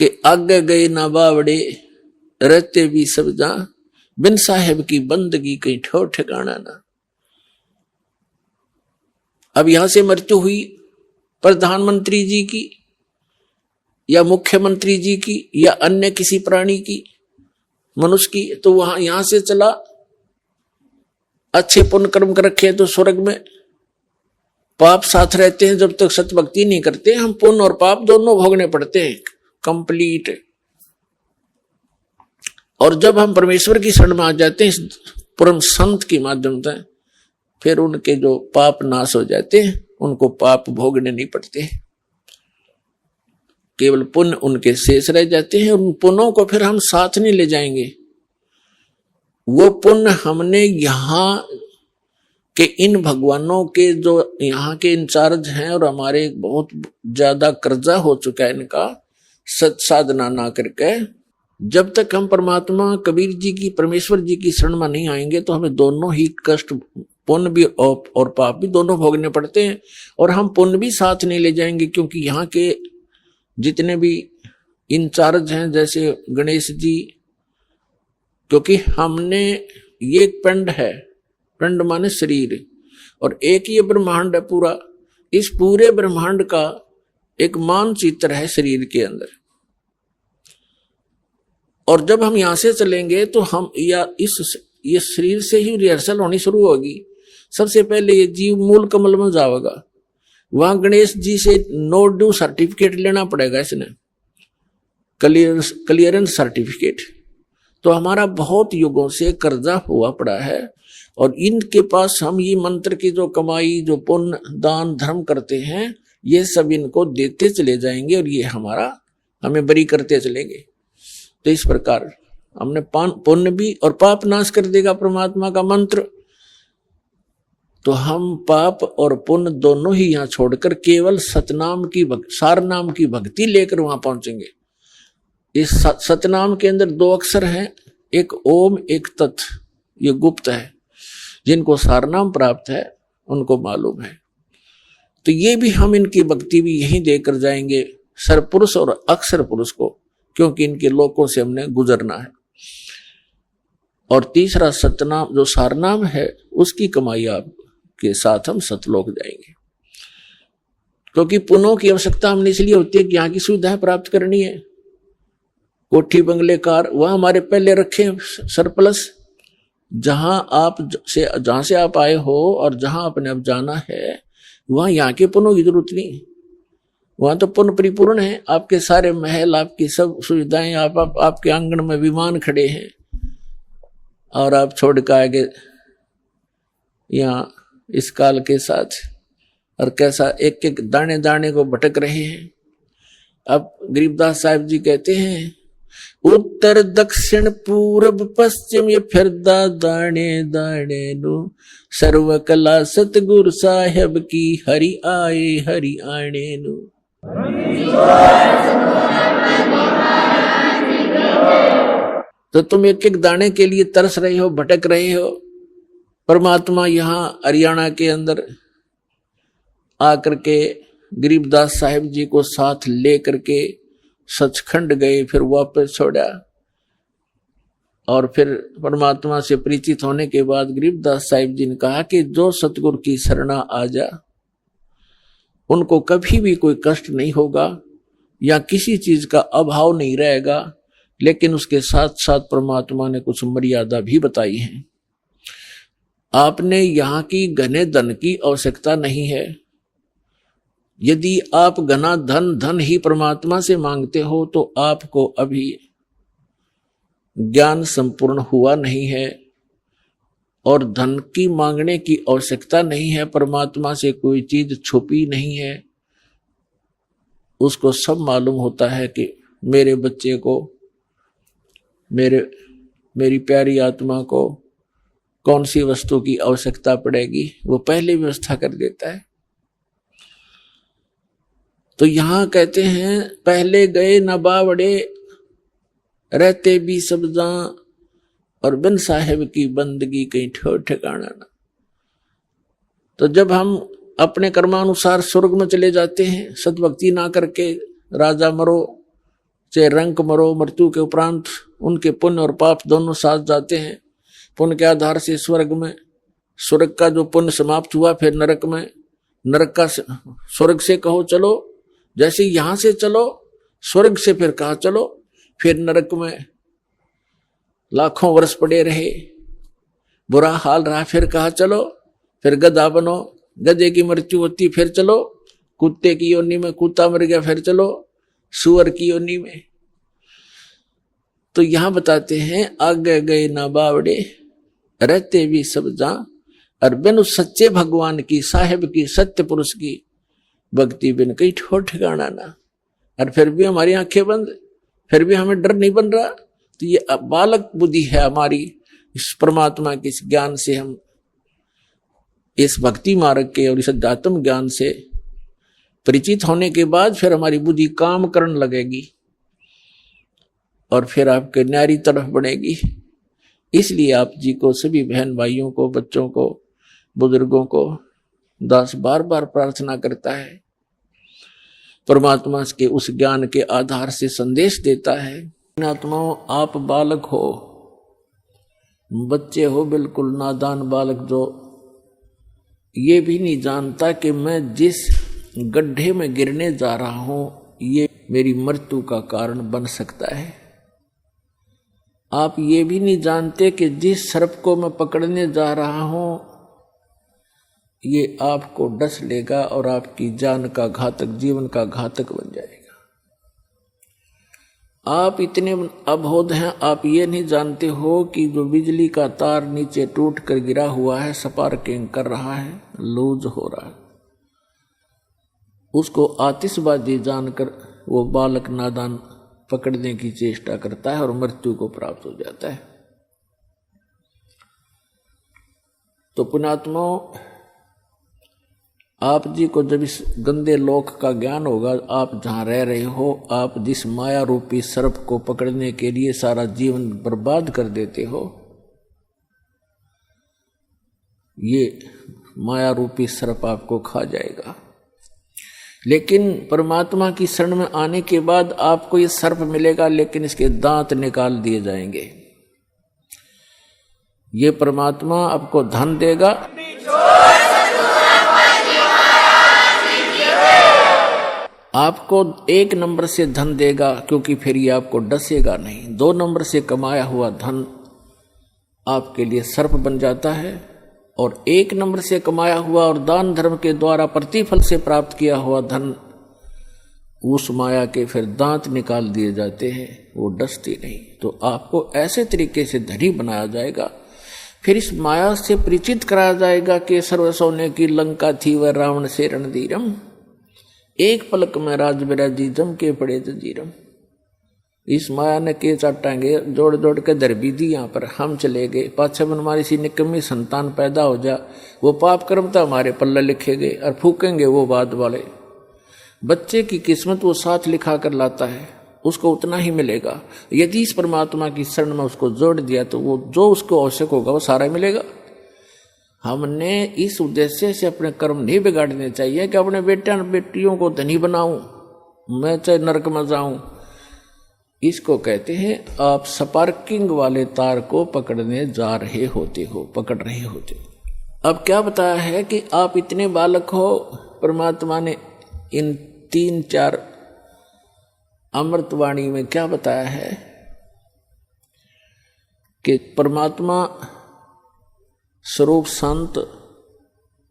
कि आगे गए ना बावड़े रहते भी सब जा, बिन साहेब की बंदगी कहीं ठो ठिकाना ना। अब यहां से मृत्यु हुई प्रधानमंत्री जी की या मुख्यमंत्री जी की या अन्य किसी प्राणी की, मनुष्य की, तो वहां यहां से चला अच्छे पुण्य कर्म कर रखे तो स्वर्ग में, पाप साथ रहते हैं जब तक सत भक्ति नहीं करते, हम पुण्य और पाप दोनों भोगने पड़ते हैं कंप्लीट। और जब हम परमेश्वर की शरण में आ जाते हैं परम संत के माध्यम से, फिर उनके जो पाप नाश हो जाते हैं, उनको पाप भोगने नहीं पड़ते, केवल पुण्य उनके शेष रह जाते हैं। उन पुण्यों को फिर हम साथ नहीं ले जाएंगे, वो पुण्य हमने यहाँ के इन भगवानों के जो यहाँ के इंचार्ज हैं और हमारे बहुत ज्यादा कर्जा हो चुका है इनका, सत साधना ना करके, जब तक हम परमात्मा कबीर जी की परमेश्वर जी की शरण में नहीं आएंगे तो हमें दोनों ही कष्ट, पुण्य भी और पाप भी दोनों भोगने पड़ते हैं। और हम पुण्य भी साथ नहीं ले जाएंगे, क्योंकि यहाँ के जितने भी इंचार्ज हैं जैसे गणेश जी, क्योंकि हमने ये पिंड है, पिंड माने शरीर, और एक ये ब्रह्मांड है पूरा, इस पूरे ब्रह्मांड का एक मानचित्र है शरीर के अंदर। और जब हम यहां से चलेंगे तो हम ये शरीर से ही रिहर्सल होनी शुरू होगी। सबसे पहले ये जीव मूल कमल में जाएगा, वहां गणेश जी से नो ड्यू सर्टिफिकेट लेना पड़ेगा, इसने क्लियरेंस सर्टिफिकेट। तो हमारा बहुत युगों से कर्जा हुआ पड़ा है, और इनके पास हम ये मंत्र की जो कमाई, जो पुण्य दान धर्म करते हैं, ये सब इनको देते चले जाएंगे और ये हमें बरी करते चलेंगे। तो इस प्रकार हमने पुण्य भी और पाप नाश कर देगा परमात्मा का मंत्र। तो हम पाप और पुण्य दोनों ही यहां छोड़कर केवल सतनाम की सार नाम की भक्ति लेकर वहां पहुंचेंगे। इस सतनाम के अंदर 2 अक्षर हैं, एक ओम एक तत्, ये गुप्त है, जिनको सारनाम प्राप्त है उनको मालूम है। तो ये भी हम इनकी भक्ति भी यहीं देकर जाएंगे, सरपुरुष और अक्षर पुरुष को, क्योंकि इनके लोकों से हमने गुजरना है। और तीसरा सतनाम जो सारनाम है, उसकी कमाई आप के साथ हम सतलोक जाएंगे। क्योंकि पुण्यों की आवश्यकता हमने इसलिए होती है कि यहाँ की सुविधाएं प्राप्त करनी है, कोठी बंगले कार वह हमारे पहले रखे सरप्लस, जहां से आप आए हो और जहां आपने अब जाना है, वहां यहाँ के पुण्यों की जरूरत नहीं, वहां तो पुण्य परिपूर्ण है। आपके सारे महल, आपकी सब सुविधाएं, आपके आंगन में विमान खड़े हैं, और आप छोड़ के आगे यहाँ इस काल के साथ, और कैसा एक एक दाने दाने को भटक रहे हैं। अब गरीबदास साहिब जी कहते हैं, उत्तर दक्षिण पूर्व पश्चिम ये फिरदा दाने दाने नु, सर्व कला सतगुरु साहेब की हरि आने नु। तो तुम एक एक दाने के लिए तरस रहे हो, भटक रहे हो। परमात्मा यहाँ हरियाणा के अंदर आकर के गरीबदास साहिब जी को साथ ले करके सचखंड गए, फिर वापस छोड़ा, और फिर परमात्मा से परिचित होने के बाद गरीबदास साहिब जी ने कहा कि जो सतगुरु की शरणा आ जा, उनको कभी भी कोई कष्ट नहीं होगा या किसी चीज का अभाव नहीं रहेगा। लेकिन उसके साथ साथ परमात्मा ने कुछ मर्यादा भी बताई है। आपने यहाँ की घने धन की आवश्यकता नहीं है। यदि आप घना धन ही परमात्मा से मांगते हो तो आपको अभी ज्ञान संपूर्ण हुआ नहीं है, और धन की मांगने की आवश्यकता नहीं है। परमात्मा से कोई चीज छुपी नहीं है, उसको सब मालूम होता है कि मेरे बच्चे को, मेरी प्यारी आत्मा को कौन सी वस्तु की आवश्यकता पड़ेगी, वो पहले व्यवस्था कर देता है। तो यहां कहते हैं, पहले गए न बावड़े रहते भी सब जहां, और बिन साहेब की बंदगी कहीं ठोर ठिकाना ना। तो जब हम अपने कर्मानुसार स्वर्ग में चले जाते हैं, सतभक्ति ना करके राजा मरो, चाहे रंक मरो, मृत्यु के उपरांत उनके पुण्य और पाप दोनों साथ जाते हैं। पुण्य के आधार से स्वर्ग में, स्वर्ग का जो पुण्य समाप्त हुआ फिर नरक में, नरक का स्वर्ग से कहो चलो, जैसे यहां से चलो स्वर्ग से फिर कहा चलो, फिर नरक में लाखों वर्ष पड़े रहे, बुरा हाल रहा, फिर कहा चलो, फिर गधा बनो, गधे की मृत्यु होती फिर चलो, कुत्ते की योनि में कुत्ता मर गया फिर चलो, सुअर की योनि में। तो यहां बताते हैं आगे गए ना बावड़े, रहते भी सब जा, और बिन उस सच्चे भगवान की, साहिब की, सत्य पुरुष की भक्ति बिन कहीं ठोर ठिकाना ना। और फिर भी हमारी आंखें बंद, फिर भी हमें डर नहीं बन रहा। तो ये बालक बुद्धि है हमारी, इस परमात्मा के इस ज्ञान से, हम इस भक्ति मार्ग के और इस अध्यात्म ज्ञान से परिचित होने के बाद फिर हमारी बुद्धि काम करने लगेगी और फिर आपके न्यारी तरफ बढ़ेगी। इसलिए आप जी को, सभी बहन भाइयों को, बच्चों को, बुजुर्गों को दास बार बार प्रार्थना करता है, परमात्मा के उस ज्ञान के आधार से संदेश देता है। आत्माओं, आप बालक हो, बच्चे हो, बिल्कुल नादान बालक, जो ये भी नहीं जानता कि मैं जिस गड्ढे में गिरने जा रहा हूं ये मेरी मृत्यु का कारण बन सकता है। आप ये भी नहीं जानते कि जिस सर्प को मैं पकड़ने जा रहा हूं ये आपको डस लेगा और आपकी जान का घातक, जीवन का घातक बन जाएगा। आप इतने अबोध हैं, आप ये नहीं जानते हो कि जो बिजली का तार नीचे टूट कर गिरा हुआ है, स्पार्किंग कर रहा है, लूज हो रहा है, उसको आतिशबाजी जानकर वो बालक नादान पकड़ने की चेष्टा करता है और मृत्यु को प्राप्त हो जाता है। तो पुण्यात्माओं, आप जी को जब इस गंदे लोक का ज्ञान होगा, आप जहां रह रहे हो, आप जिस माया रूपी सर्प को पकड़ने के लिए सारा जीवन बर्बाद कर देते हो, ये माया रूपी सर्प आपको खा जाएगा। लेकिन परमात्मा की शरण में आने के बाद आपको ये सर्प मिलेगा, लेकिन इसके दांत निकाल दिए जाएंगे। ये परमात्मा आपको धन देगा, आपको 1 नंबर से धन देगा, क्योंकि फिर ये आपको डसेगा नहीं। 2 नंबर से कमाया हुआ धन आपके लिए सर्प बन जाता है, और 1 नंबर से कमाया हुआ और दान धर्म के द्वारा प्रतिफल से प्राप्त किया हुआ धन, उस माया के फिर दांत निकाल दिए जाते हैं, वो डसती नहीं। तो आपको ऐसे तरीके से धनी बनाया जाएगा, फिर इस माया से परिचित कराया जाएगा कि सर्व सोने की लंका थी वह रावण से रणधीरम, एक पलक में राज बिराजी जम के पड़े जजीरम। इस माया ने के चाटांगे जोड़ जोड़ के धर भी दी, यहाँ पर हम चले गए, पाछे मन हमारी सी निकम्मी संतान पैदा हो जा, वो पाप कर्म तो हमारे पल्ले लिखे गए और फूकेंगे वो बाद वाले। बच्चे की किस्मत वो साथ लिखा कर लाता है, उसको उतना ही मिलेगा। यदि इस परमात्मा की शरण में उसको जोड़ दिया तो वो जो उसको आवश्यक होगा वो सारा मिलेगा। हमने इस उद्देश्य से अपने कर्म नहीं बिगाड़ने चाहिए कि अपने बेटे बेटियों को धनी बनाऊं, मैं चाहे नरक में जाऊं। इसको कहते हैं आप स्पार्किंग वाले तार को पकड़ने जा रहे होते हो, पकड़ रहे होते हो। अब क्या बताया है कि आप इतने बालक हो, परमात्मा ने इन 3-4 अमृतवाणी में क्या बताया है कि परमात्मा स्वरूप संत,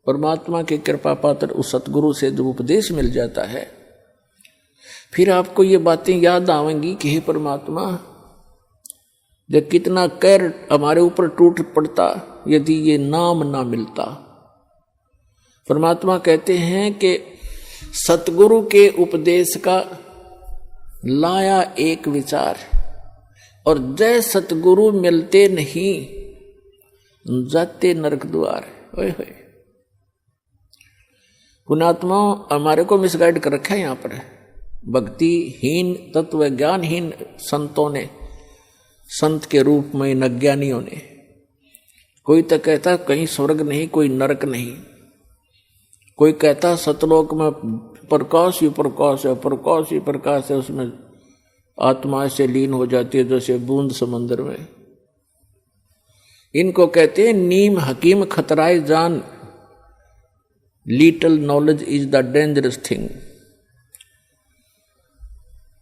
परमात्मा की कृपा पात्र उस सतगुरु से जो उपदेश मिल जाता है, फिर आपको ये बातें याद आवेंगी कि हे परमात्मा, जब कितना कहर हमारे ऊपर टूट पड़ता यदि ये नाम ना मिलता। परमात्मा कहते हैं कि सतगुरु के उपदेश का लाया एक विचार, और जय सतगुरु मिलते नहीं जाते नरक द्वार। ओए होए, पुण्यात्मा हमारे को मिसगाइड कर रखा है यहाँ पर। भक्तिहीन, तत्व ज्ञानहीन संतों ने, संत के रूप में इन अज्ञानियों ने, कोई तो कहता कहीं स्वर्ग नहीं, कोई नरक नहीं, कोई कहता सतलोक में प्रकाश ही प्रकाश है, प्रकाश ही प्रकाश है, उसमें आत्मा से लीन हो जाती है जैसे बूंद समंदर में। इनको कहते हैं नीम हकीम खतराए जान, little knowledge is the dangerous thing.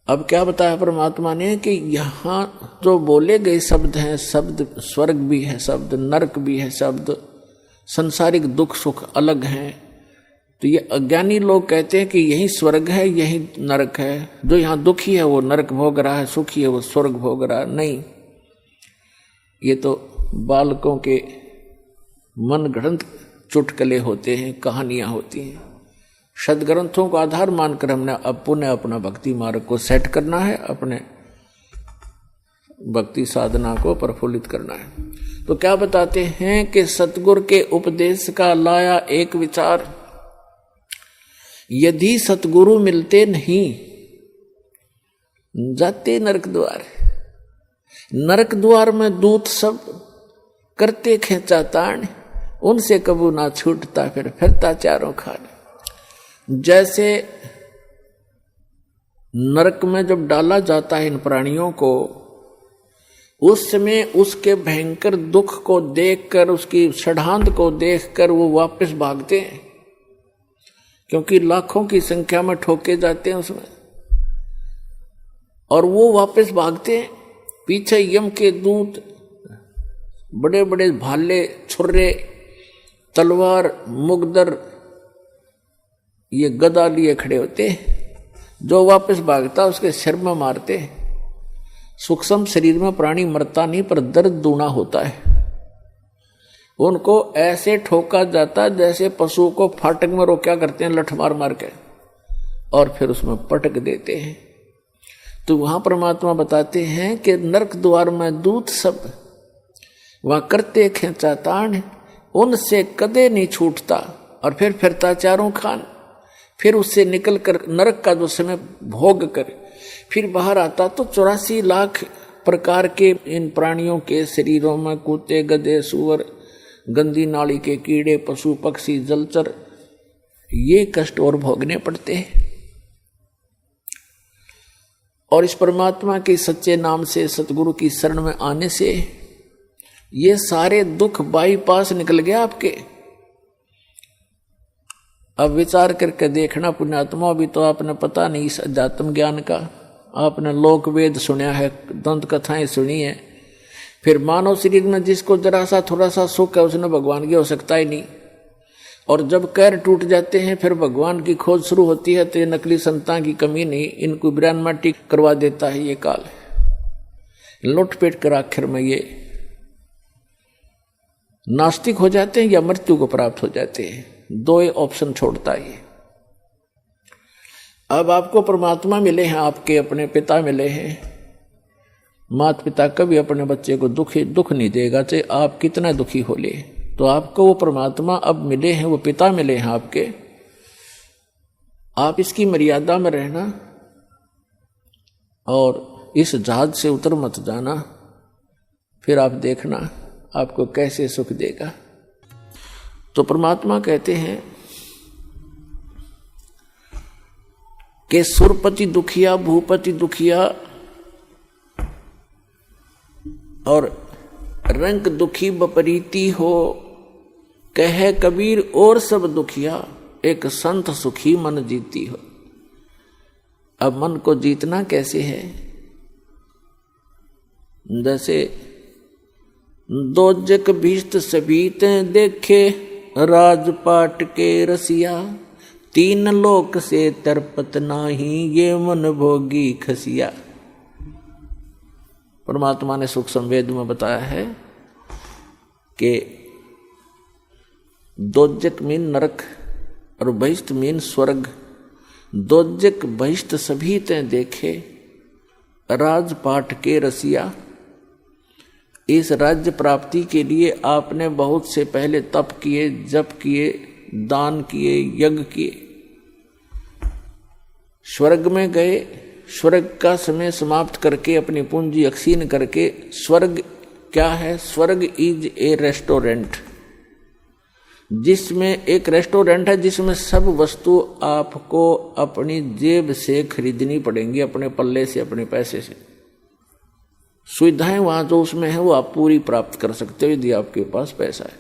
अब क्या बताया परमात्मा ने कि यहां जो बोले गए शब्द हैं, शब्द स्वर्ग भी है, शब्द नरक भी है, शब्द संसारिक दुख सुख अलग हैं। तो ये अज्ञानी लोग कहते हैं कि यही स्वर्ग है, यही नरक है। जो यहाँ दुखी है वो नरक भोग रहा है, सुखी है वो स्वर्ग भोग रहा है। नहीं, ये तो बालकों के मन गढ़ंत चुटकले होते हैं, कहानियां होती हैं। सदग्रंथों को आधार मानकर हमने अब पुनः अपना भक्ति मार्ग को सेट करना है, अपने भक्ति साधना को प्रफुल्लित करना है। तो क्या बताते हैं कि सतगुरु के उपदेश का लाया एक विचार, यदि सतगुरु मिलते नहीं जाते नरक द्वार। नरक द्वार में दूत सब करते खेचा ताण, उनसे कबू ना छूटता फिर फिरता चारों खान। जैसे नरक में जब डाला जाता है इन प्राणियों को, उस समय उसके भयंकर दुख को देखकर, उसकी षड्हांत को देखकर वो वापस भागते हैं, क्योंकि लाखों की संख्या में ठोके जाते हैं उसमें, और वो वापस भागते हैं। पीछे यम के दूत बड़े बड़े भाले, छुर्रे, तलवार, मुगदर, ये गदा लिए खड़े होते हैं। जो वापस भागता उसके सिर में मारते। सूक्ष्म शरीर में प्राणी मरता नहीं, पर दर्द दूना होता है। उनको ऐसे ठोका जाता जैसे पशु को फाटक में रोक क्या करते हैं, लठ मार मार के, और फिर उसमें पटक देते हैं। तो वहां परमात्मा बताते हैं कि नरक द्वार में दूत सब वहां करते खेचा ताण, उनसे कदे नहीं छूटता, और फिर फिरता चारों खान। फिर उससे निकल कर नरक का जो समय भोग कर फिर बाहर आता तो 84 लाख प्रकार के इन प्राणियों के शरीरों में कुत्ते, गधे, सूअर, गंदी नाली के कीड़े, पशु पक्षी, जलचर, ये कष्ट और भोगने पड़ते हैं। और इस परमात्मा के सच्चे नाम से, सतगुरु की शरण में आने से ये सारे दुख बाईपास निकल गया आपके। अब विचार करके देखना पुण्यात्मा, भी तो आपने पता नहीं इस अध्यात्म ज्ञान का, आपने लोक वेद सुना है, दंत कथाएं सुनी है, फिर मानव शरीर में जिसको जरा सा थोड़ा सा सुख है उसने भगवान की हो सकता ही नहीं। और जब कैर टूट जाते हैं फिर भगवान की खोज शुरू होती है, तो ये नकली संतान की कमी नहीं, इनको ब्रह्मांड करवा देता है ये काल। लुटपेट कर आखिर में ये नास्तिक हो जाते हैं या मृत्यु को प्राप्त हो जाते हैं। दो ऑप्शन छोड़ता है। अब आपको परमात्मा मिले हैं, आपके अपने पिता मिले हैं। माता पिता कभी अपने बच्चे को दुख नहीं देगा, चाहे आप कितना दुखी हो ले। तो आपको वो परमात्मा अब मिले हैं, वो पिता मिले हैं आपके। आप इसकी मर्यादा में रहना और इस जहाज से उतर मत जाना, फिर आप देखना आपको कैसे सुख देगा। तो परमात्मा कहते हैं कि सुरपति दुखिया, भूपति दुखिया और रंग दुखी बपरीती हो, कहे कबीर और सब दुखिया, एक संत सुखी मन जीती हो। अब मन को जीतना कैसे है? जैसे दोजक भीष्ट सबीत देखे, राजपाट के रसिया, तीन लोक से तरपत नाही, ये मन भोगी खसिया। परमात्मा ने सूक्ष्म वेद में बताया है कि दोजक मीन नरक और बहिष्ठ मीन स्वर्ग। दोजक बहिष्ठ सभी ते देखे, राजपाट के रसिया। इस राज्य प्राप्ति के लिए आपने बहुत से पहले तप किए, जप किए, दान किए, यज्ञ किए, स्वर्ग में गए। स्वर्ग का समय समाप्त करके अपनी पूंजी अक्षीण करके, स्वर्ग क्या है? स्वर्ग इज ए रेस्टोरेंट। जिसमें एक रेस्टोरेंट है जिसमें सब वस्तु आपको अपनी जेब से खरीदनी पड़ेंगी, अपने पल्ले से, अपने पैसे से। सुविधाएं वहां जो उसमें है वो आप पूरी प्राप्त कर सकते हो यदि आपके पास पैसा है,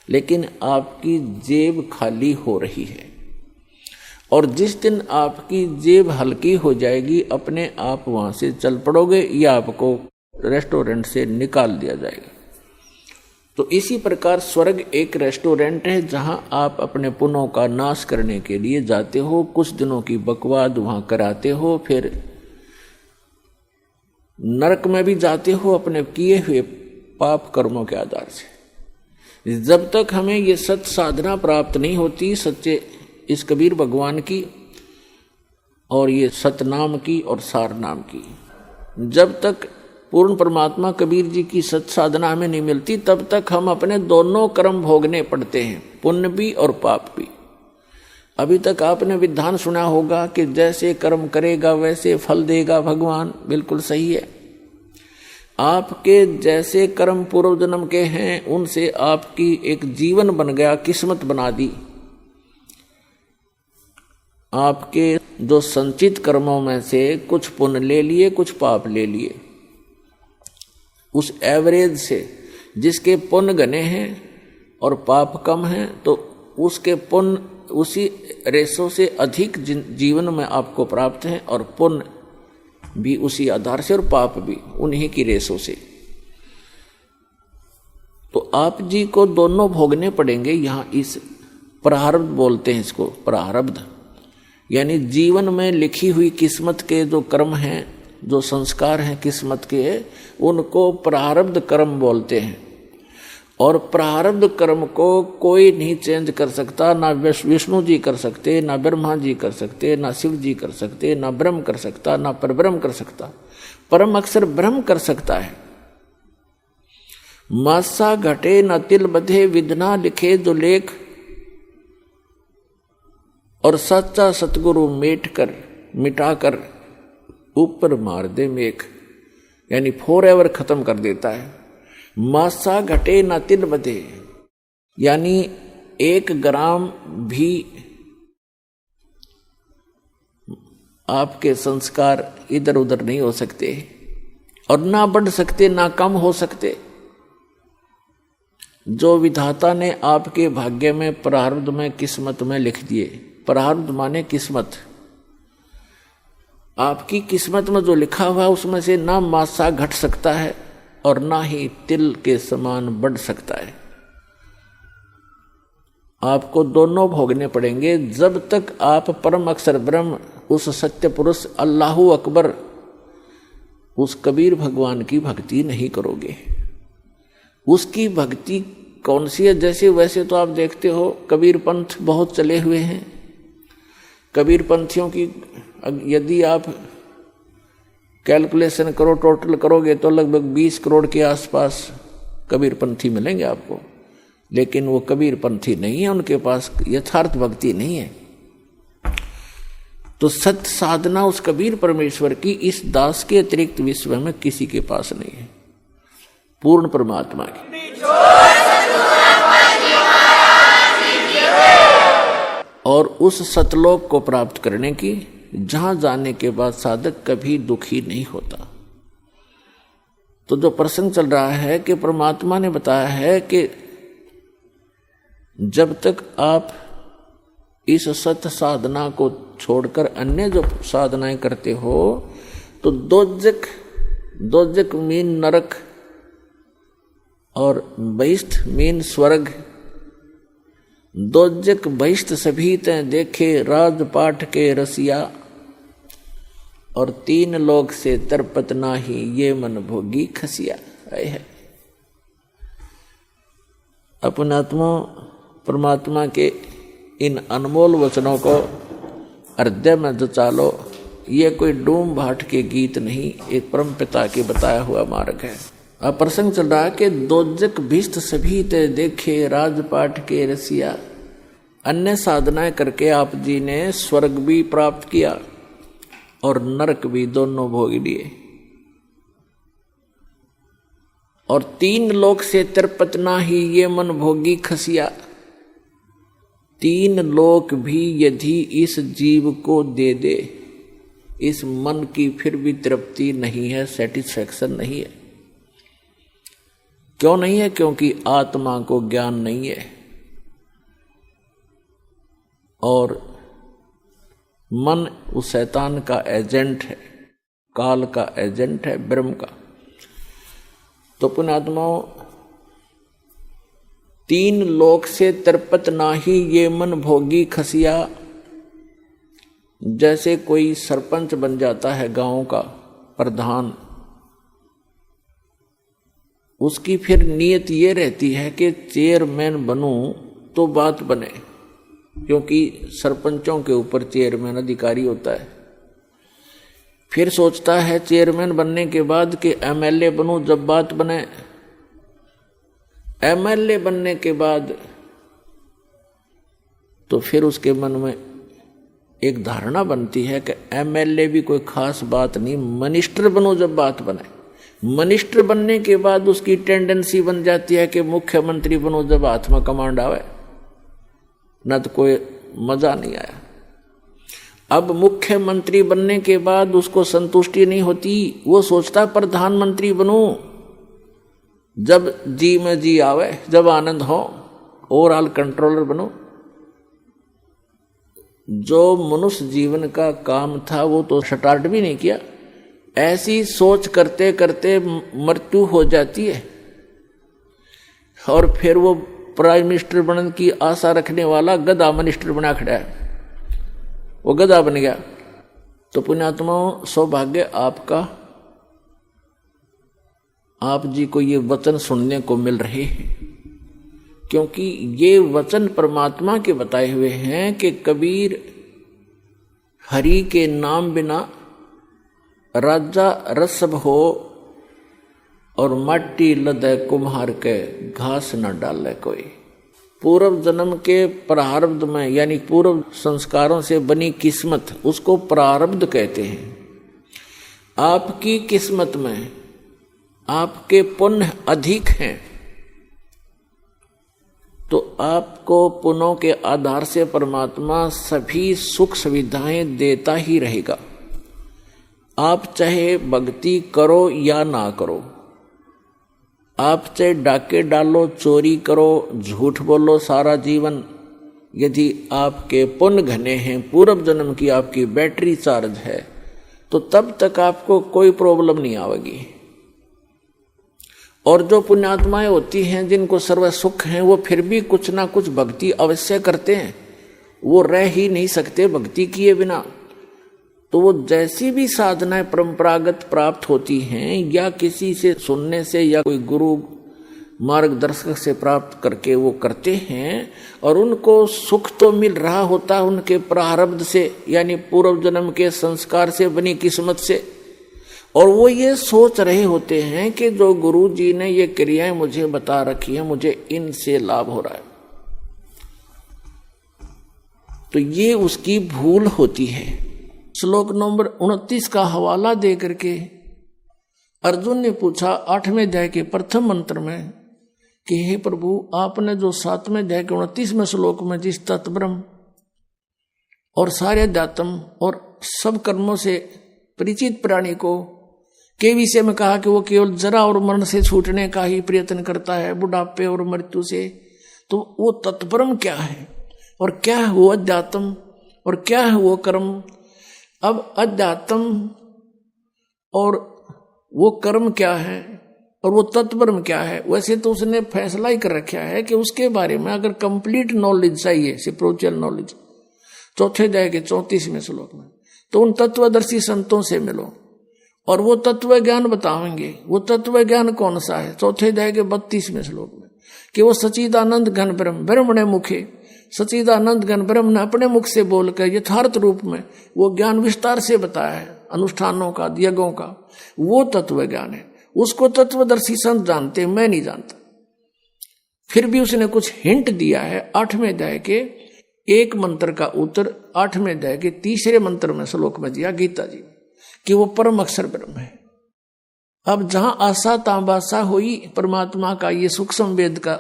लेकिन आपकी जेब खाली हो रही है। और जिस दिन आपकी जेब हल्की हो जाएगी अपने आप वहां से चल पड़ोगे या आपको रेस्टोरेंट से निकाल दिया जाएगा। तो इसी प्रकार स्वर्ग एक रेस्टोरेंट है जहां आप अपने पुण्यों का नाश करने के लिए जाते हो, कुछ दिनों की बकवाद वहां कराते हो, फिर नरक में भी जाते हो अपने किए हुए पाप कर्मों के आधार से। जब तक हमें ये सत साधना प्राप्त नहीं होती, सच्चे इस कबीर भगवान की और ये सतनाम की और सार नाम की, जब तक पूर्ण परमात्मा कबीर जी की सत साधना हमें नहीं मिलती, तब तक हम अपने दोनों कर्म भोगने पड़ते हैं, पुण्य भी और पाप भी। अभी तक आपने विधान सुना होगा कि जैसे कर्म करेगा वैसे फल देगा भगवान, बिल्कुल सही है। आपके जैसे कर्म पूर्व जन्म के हैं उनसे आपकी एक जीवन बन गया, किस्मत बना दी। आपके जो संचित कर्मों में से कुछ पुण्य ले लिए, कुछ पाप ले लिए, उस एवरेज से जिसके पुण्य घने हैं और पाप कम हैं तो उसके पुण्य उसी रेशो से अधिक जीवन में आपको प्राप्त है, और पुण्य भी उसी आधार से और पाप भी उन्हीं की रेशो से। तो आप जी को दोनों भोगने पड़ेंगे। यहाँ इस प्रारब्ध बोलते हैं इसको, प्रारब्ध यानी जीवन में लिखी हुई किस्मत के जो कर्म हैं, जो संस्कार हैं किस्मत के, उनको प्रारब्ध कर्म बोलते हैं। और प्रारब्ध कर्म को कोई नहीं चेंज कर सकता, ना विष्णु जी कर सकते, ना ब्रह्मा जी कर सकते, ना शिव जी कर सकते, ना ब्रह्म कर सकता, ना परब्रह्म कर सकता। परम अक्षर ब्रह्म कर सकता है। मासा घटे न तिल बधे, विधना लिखे जो लेख, और सच्चा सतगुरु मिटाकर ऊपर मार दे मेघ, यानी फॉरएवर खत्म कर देता है। मासा घटे न तिल बधे, यानी 1 ग्राम भी आपके संस्कार इधर उधर नहीं हो सकते और ना बढ़ सकते ना कम हो सकते। जो विधाता ने आपके भाग्य में प्रारब्ध में किस्मत में लिख दिए, प्रारब्ध माने किस्मत, आपकी किस्मत में जो लिखा हुआ उसमें से ना मासा घट सकता है और ना ही तिल के समान बढ़ सकता है। आपको दोनों भोगने पड़ेंगे जब तक आप परम अक्षर ब्रह्म, उस सत्य पुरुष अल्लाहु अकबर, उस कबीर भगवान की भक्ति नहीं करोगे। उसकी भक्ति कौन सी है? जैसे वैसे तो आप देखते हो कबीर पंथ बहुत चले हुए हैं। कबीर पंथियों की यदि आप कैलकुलेशन करो, टोटल करोगे तो लगभग 20 करोड़ के आसपास कबीर पंथी मिलेंगे आपको, लेकिन वो कबीर पंथी नहीं है, उनके पास यथार्थ भक्ति नहीं है। तो सत्य साधना उस कबीर परमेश्वर की इस दास के अतिरिक्त विश्व में किसी के पास नहीं है, पूर्ण परमात्मा की। और उस सतलोक को प्राप्त करने की, जहां जाने के बाद साधक कभी दुखी नहीं होता। तो जो प्रसंग चल रहा है कि परमात्मा ने बताया है कि जब तक आप इस सत्य साधना को छोड़कर अन्य जो साधनाएं करते हो तो दोजक मीन नरक और बहिष्ठ मीन स्वर्ग। दोजक बहिष्ठ सभी ते देखे राजपाठ के रसिया, और 3 लोक से तरपत नाही ये मन भोगी खसिया। है अपने आत्मा परमात्मा के इन अनमोल वचनों को हृदय में जचा लो। ये कोई डूम भाट के गीत नहीं, एक परम पिता के बताया हुआ मार्ग है। अब प्रसंग चल रहा है कि दोजक भिष्ट सभी ते देखे राजपाट के रसिया। अन्य साधनाएं करके आप जी ने स्वर्ग भी प्राप्त किया और नरक भी, दोनों भोग लिए। और 3 लोक से तरपत नाही ये मन भोगी खसिया। तीन लोक भी यदि इस जीव को दे दे, इस मन की फिर भी तृप्ति नहीं है, सेटिस्फैक्शन नहीं है। क्यों नहीं है? क्योंकि आत्मा को ज्ञान नहीं है और मन उस शैतान का एजेंट है, काल का एजेंट है, ब्रह्म का। तो पुण्यात्माओं, तीन लोक से तृप्त नाही ये मन भोगी खसिया। जैसे कोई सरपंच बन जाता है गांव का प्रधान, उसकी फिर नीयत ये रहती है कि चेयरमैन बनूं तो बात बने, क्योंकि सरपंचों के ऊपर चेयरमैन अधिकारी होता है। फिर सोचता है चेयरमैन बनने के बाद कि एमएलए बनूं जब बात बने। एमएलए बनने के बाद तो फिर उसके मन में एक धारणा बनती है कि एमएलए भी कोई खास बात नहीं, मिनिस्टर बनूं जब बात बने। मिनिस्टर बनने के बाद उसकी टेंडेंसी बन जाती है कि मुख्यमंत्री बनो जब हाथ में कमांड आवे, न तो कोई मजा नहीं आया। अब मुख्यमंत्री बनने के बाद उसको संतुष्टि नहीं होती, वो सोचता प्रधानमंत्री बनूं जब जी में जी आवे, जब आनंद हो, ओवरऑल कंट्रोलर बनो। जो मनुष्य जीवन का काम था वो तो स्टार्ट भी नहीं किया। ऐसी सोच करते करते मृत्यु हो जाती है और फिर वो प्राइम मिनिस्टर बनने की आशा रखने वाला गधा मिनिस्टर बना खड़ा है, वो गधा बन गया। तो पुण्यात्माओं, सौभाग्य आपका, आप जी को ये वचन सुनने को मिल रहे हैं, क्योंकि ये वचन परमात्मा के बताए हुए हैं कि कबीर हरि के नाम बिना राजा रसब हो और मट्टी लदे कुम्हार के घास न डाले कोई। पूर्व जन्म के प्रारब्ध में, यानी पूर्व संस्कारों से बनी किस्मत, उसको प्रारब्ध कहते हैं। आपकी किस्मत में आपके पुण्य अधिक हैं तो आपको पुण्यों के आधार से परमात्मा सभी सुख सुविधाएं देता ही रहेगा। आप चाहे भक्ति करो या ना करो, आप चाहे डाके डालो, चोरी करो, झूठ बोलो सारा जीवन, यदि आपके पुण्य घने हैं, पूर्व जन्म की आपकी बैटरी चार्ज है, तो तब तक आपको कोई प्रॉब्लम नहीं आएगी। और जो पुण्यात्माएं होती हैं जिनको सर्व सुख हैं, वो फिर भी कुछ ना कुछ भक्ति अवश्य करते हैं, वो रह ही नहीं सकते भक्ति किए बिना। तो वो जैसी भी साधनाएं परंपरागत प्राप्त होती हैं या किसी से सुनने से या कोई गुरु मार्गदर्शक से प्राप्त करके वो करते हैं, और उनको सुख तो मिल रहा होता है उनके प्रारब्ध से, यानी पूर्व जन्म के संस्कार से बनी किस्मत से। और वो ये सोच रहे होते हैं कि जो गुरु जी ने ये क्रियाएं मुझे बता रखी हैं, मुझे इनसे लाभ हो रहा है। तो ये उसकी भूल होती है। श्लोक नंबर 29 का हवाला दे करके अर्जुन ने पूछा 8वें अध्याय के प्रथम मंत्र में कि हे प्रभु, आपने जो 7वें अध्याय के 29वें श्लोक में जिस तत्ब्रह्म और सारे अध्यात्म और सब कर्मों से परिचित प्राणी को के विषय में कहा कि वो केवल जरा और मरण से छूटने का ही प्रयत्न करता है, बुढ़ापे और मृत्यु से, तो वो तत्ब्रह्म क्या है और क्या है वो अध्यात्म और क्या है वो कर्म। अब अध्यात्म और वो कर्म क्या है और वो तत्ब्रह्म क्या है, वैसे तो उसने फैसला ही कर रखा है कि उसके बारे में अगर कंप्लीट नॉलेज चाहिए, स्पिरिचुअल नॉलेज, 4थे अध्याय के 34वें श्लोक में, तो उन तत्वदर्शी संतों से मिलो और वो तत्व ज्ञान बताएंगे। वो तत्व ज्ञान कौन सा है? 4थे अध्याय के 32वें श्लोक में कि वो सच्चिदानंद घन ब्रह्म, ब्रह्मणे मुखे, सच्चिदानंद घन ब्रह्म ने अपने मुख से बोलकर यथार्थ रूप में वो ज्ञान विस्तार से बताया है, अनुष्ठानों का, यज्ञों का, वो तत्व ज्ञान है। उसको तत्वदर्शी संत जानते हैं, मैं नहीं जानता। फिर भी उसने कुछ हिंट दिया है 8वें अध्याय के एक मंत्र का उत्तर 8वें अध्याय के 3रे मंत्र में श्लोक में दिया गीता जी कि वो परम अक्षर ब्रह्म है। अब जहां आशा ताबाशा हुई परमात्मा का ये सूक्ष्म वेद का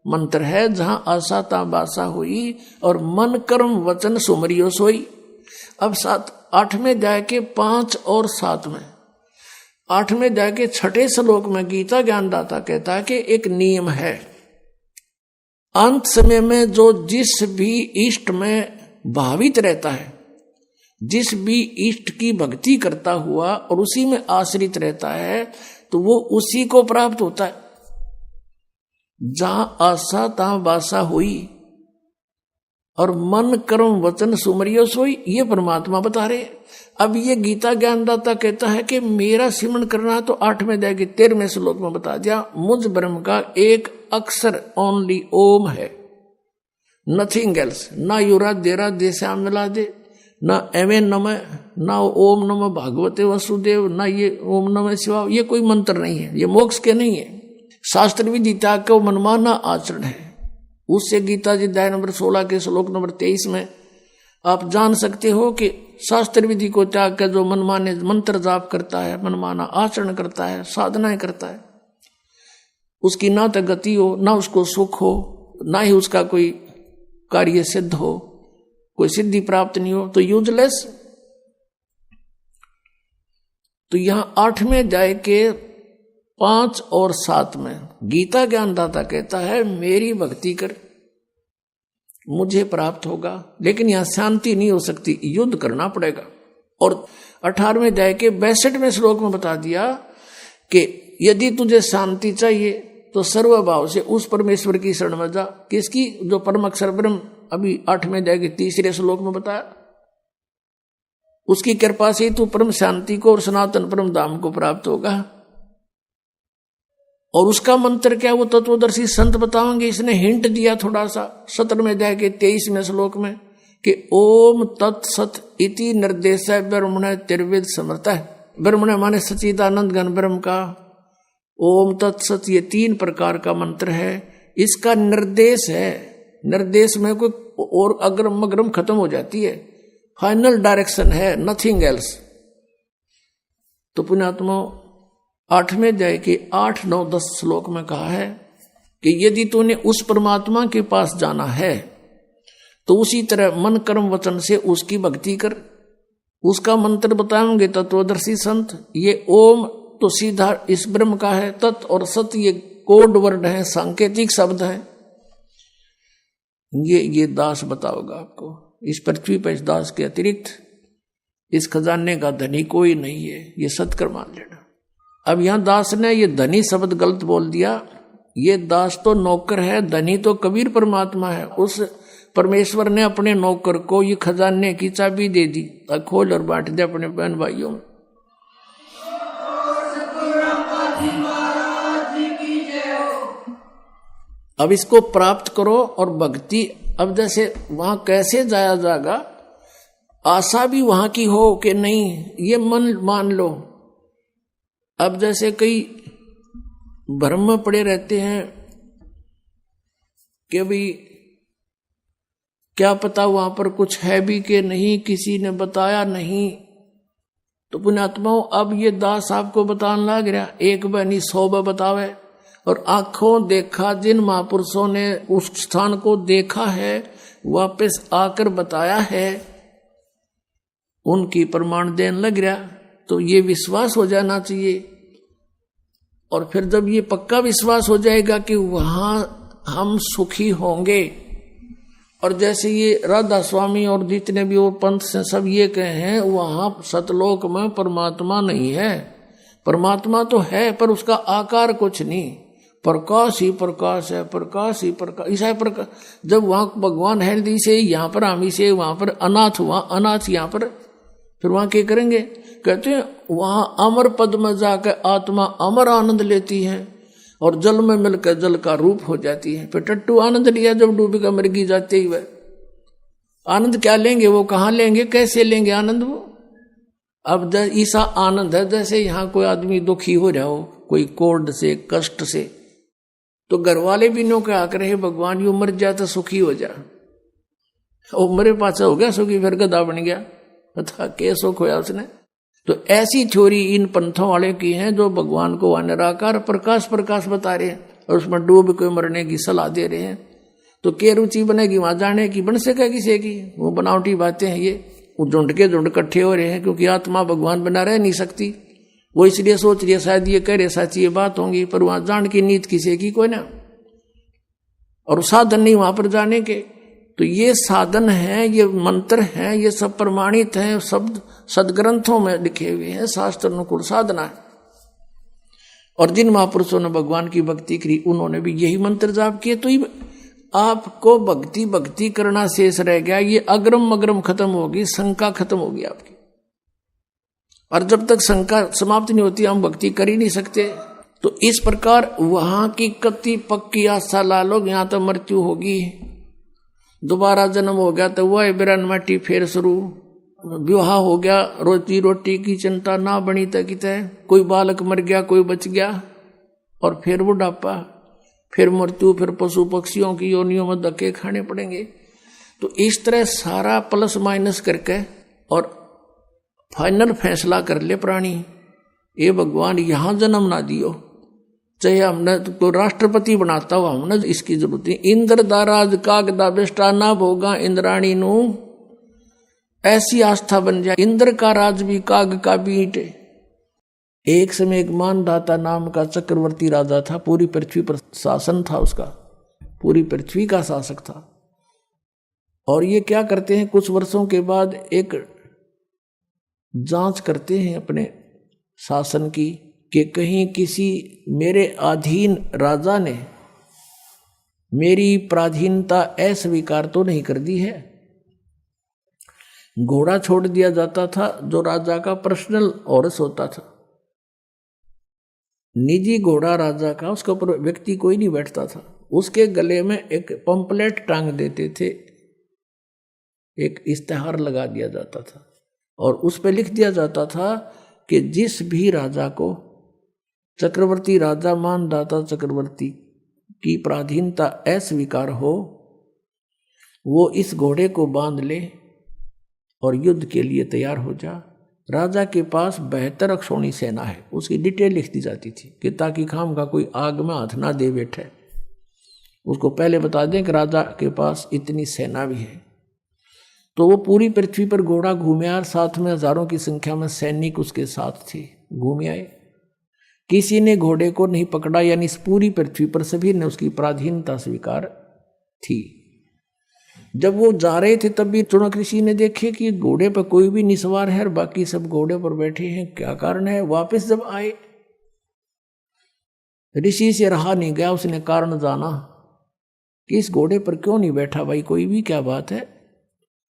मंत्र है, जहां आशा ता बासा हुई और मन कर्म वचन सुमरियो सोई। अब 8वें अध्याय के 5 और 7 में, 8वें अध्याय के 6ठे श्लोक में गीता ज्ञानदाता कहता है कि एक नियम है, अंत समय में जो जिस भी इष्ट में भावित रहता है, जिस भी इष्ट की भक्ति करता हुआ और उसी में आश्रित रहता है, तो वो उसी को प्राप्त होता है। जहां आशा तहां बासा हुई और मन कर्म वचन सुमरियो सोई, ये परमात्मा बता रहे। अब ये गीता ज्ञानदाता कहता है कि मेरा सिमरन करना है, तो 8वें अध्याय के 13वें श्लोक में बता दिया, मुझ ब्रह्म का एक अक्षर ओनली ओम है, नथिंग एल्स। ना युरा देरा देश्याम मिला दे, ना एवे नमः, ना ओम नमः भागवते वसुदेव, ना ये ओम नमः शिवाय, ये कोई मंत्र नहीं है, ये मोक्ष के नहीं है। शास्त्र विधि त्याग का मनमाना आचरण है। उससे गीता जी अध्याय नंबर 16 के श्लोक नंबर 23 में आप जान सकते हो कि शास्त्र विधि को त्याग कर जो मनमाने मंत्र जाप करता है, मनमाना आचरण करता है, साधनाएं करता है, उसकी ना तो गति हो, ना उसको सुख हो, ना ही उसका कोई कार्य सिद्ध हो, कोई सिद्धि प्राप्त नहीं हो, तो यूजलेस। तो यहां 8वें अध्याय के 5 और 7 में गीता ज्ञानदाता कहता है मेरी भक्ति कर, मुझे प्राप्त होगा। लेकिन यहां शांति नहीं हो सकती, युद्ध करना पड़ेगा। और 18वें अध्याय के 62वें श्लोक में बता दिया कि यदि तुझे शांति चाहिए तो सर्वभाव से उस परमेश्वर की शरण में जा। किसकी? जो परम अक्षर ब्रह्म, अभी 8वें अध्याय के 3रे श्लोक में बताया। उसकी कृपा से तू परम शांति को और सनातन परम धाम को प्राप्त होगा। और उसका मंत्र क्या, वो तत्वदर्शी संत बताएंगे। इसने हिंट दिया थोड़ा सा 17वें अध्याय के 23वें श्लोक में कि ओम तत्सत इति निर्देश ब्रह्मण त्रिविध समर्थ। ब्रह्मण माने सच्चिदानंद घन ब्रह्म का, ओम तत्सत ये 3 प्रकार का मंत्र है। इसका निर्देश है, निर्देश में कोई और अग्रम अग्रम खत्म हो जाती है, फाइनल डायरेक्शन है, नथिंग एल्स। तो पुण्यात्मा 8वें अध्याय के 8, 9, 10 श्लोक में कहा है कि यदि तूने उस परमात्मा के पास जाना है तो उसी तरह मन कर्म वचन से उसकी भक्ति कर। उसका मंत्र बताएंगे तत्वदर्शी संत। ये ओम तो सीधा इस ब्रह्म का है, तत् और सत ये कोड वर्ड है, सांकेतिक शब्द है। ये दास बताओगा आपको। इस पृथ्वी पर इस दास के अतिरिक्त इस खजाने का धनी कोई नहीं है, ये सत्कर मान लेना। अब यहां दास ने ये धनी शब्द गलत बोल दिया। ये दास तो नौकर है, धनी तो कबीर परमात्मा है। उस परमेश्वर ने अपने नौकर को ये खजाने की चाबी दे दी, खोल और बांट दे अपने बहन भाइयों में। अब इसको प्राप्त करो और भक्ति। अब जैसे वहां कैसे जाया जाएगा, आशा भी वहां की हो कि नहीं, ये मन मान लो। अब जैसे कई भ्रम में पड़े रहते हैं कि भाई क्या पता वहां पर कुछ है भी कि नहीं, किसी ने बताया नहीं। तो पुण्यात्माओं, अब ये दास आपको बताने लग रहा, एक बनी 100 बतावे। और आंखों देखा जिन महापुरुषों ने उस स्थान को देखा है, वापस आकर बताया है, उनकी प्रमाण देने लग रहा। तो ये विश्वास हो जाना चाहिए। और फिर जब ये पक्का विश्वास हो जाएगा कि वहां हम सुखी होंगे, और जैसे ये राधा स्वामी और जितने भी और पंथ से सब ये कहे हैं, वहां सतलोक में परमात्मा नहीं है। परमात्मा तो है पर उसका आकार कुछ नहीं, प्रकाश ही प्रकाश है, प्रकाश ही प्रकाश। ऐसा प्रकाश जब वहां भगवान है से, यहाँ पर आमी से, वहां पर अनाथ, वहां अनाथ, यहाँ पर, फिर वहां क्या करेंगे? कहते हैं वहां अमर पद में जाकर आत्मा अमर आनंद लेती है और जल में मिलकर जल का रूप हो जाती है। फिर टट्टू आनंद लिया जब डूबी का मृगी जाते ही वह आनंद क्या लेंगे, वो कहाँ लेंगे, कैसे लेंगे आनंद वो? अब ऐसा आनंद है जैसे यहाँ कोई आदमी दुखी हो रहा हो, कोई कोर्ड से, कष्ट से, तो घर वाले भी नो क्या करे, भगवान यू मर जाए तो सुखी हो जा। और मेरे पास हो गया सुखी, फिर गधा बन गया, अथा के सुख होया उसने। तो ऐसी थ्योरी इन पंथों वाले की है जो भगवान को निराकार प्रकाश प्रकाश बता रहे हैं। और उसमें डूब के मरने की सलाह दे रहे हैं, तो क्या रुचि बनेगी वहां जाने की? बन सके किसी की? वो बनावटी बातें हैं ये। वो झुंड के झुंड इकट्ठे हो रहे हैं, क्योंकि आत्मा भगवान बना रह नहीं सकती। वो इसलिए सोच रही है शायद ये कह रहे सच्ची ये बात होंगी, पर वहां जान की नीत किसी की कोई ना, और साधन नहीं वहां पर जाने के। तो ये साधन है, ये मंत्र है, ये सब प्रमाणित है, शब्द सदग्रंथों में लिखे हुए हैं, शास्त्र अनुकूल साधना है। और जिन महापुरुषों ने भगवान की भक्ति करी उन्होंने भी यही मंत्र जाप किए। तो ये आपको भक्ति भक्ति करना शेष रह गया, ये अग्रम मग्रम खत्म होगी, शंका खत्म होगी आपकी। और जब तक शंका समाप्त नहीं होती हम भक्ति कर ही नहीं सकते। तो इस प्रकार वहां की कति पक्की आशा ला लो, यहां तो मृत्यु होगी, दोबारा जन्म हो गया तो वह बिरन माटी फेर शुरू, विवाह हो गया, रोजी रोटी की चिंता ना बनी तक, कोई बालक मर गया कोई बच गया, और फिर बुढ़ापा, फिर मृत्यु, फिर पशु पक्षियों की योनियों में धक्के खाने पड़ेंगे। तो इस तरह सारा प्लस माइनस करके और फाइनल फैसला कर ले प्राणी, ये भगवान यहां जन्म ना दियो, चाहे हमने तो राष्ट्रपति बनाता हुआ हमने इसकी जरूरत नहीं। इंद्र दाराज काग दा बेस्टा ना भोगा इंद्राणी नु, ऐसी आस्था बन जाए। इंद्र का राज भी काग का बीट। एक समय एक मानधाता नाम का चक्रवर्ती राजा था, पूरी पृथ्वी पर शासन था उसका, पूरी पृथ्वी का शासक था। और ये क्या करते हैं, कुछ वर्षों के बाद एक जांच करते हैं अपने शासन की, कि कहीं किसी मेरे अधीन राजा ने मेरी पराधीनता अस्वीकार तो नहीं कर दी है। घोड़ा छोड़ दिया जाता था जो राजा का पर्सनल औरस होता था, निजी घोड़ा राजा का, उसके ऊपर व्यक्ति कोई नहीं बैठता था। उसके गले में एक पंपलेट टांग देते थे, एक इश्तेहार लगा दिया जाता था, और उस पर लिख दिया जाता था कि जिस भी राजा को चक्रवर्ती राजा मानधाता चक्रवर्ती की पराधीनता अस्वीकार हो, वो इस घोड़े को बांध ले और युद्ध के लिए तैयार हो जा। राजा के पास 72 अक्षौणी सेना है, उसकी डिटेल लिख दी जाती थी कि ताकि खाम का कोई आग में हाथ ना दे बैठे, उसको पहले बता दें कि राजा के पास इतनी सेना भी है। तो वो पूरी पृथ्वी पर घोड़ा घूमे और साथ में हजारों की संख्या में सैनिक उसके साथ थे, घूमे आए। किसी ने घोड़े को नहीं पकड़ा, यानी इस पूरी पृथ्वी पर सभी ने उसकी पराधीनता स्वीकार थी। जब वो जा रहे थे तब भी चुनक ऋषि ने देखे कि घोड़े पर कोई भी नहीं सवार है और बाकी सब घोड़े पर बैठे हैं, क्या कारण है। वापस जब आए, ऋषि से रहा नहीं गया, उसने कारण जाना कि इस घोड़े पर क्यों नहीं बैठा भाई कोई भी, क्या बात है।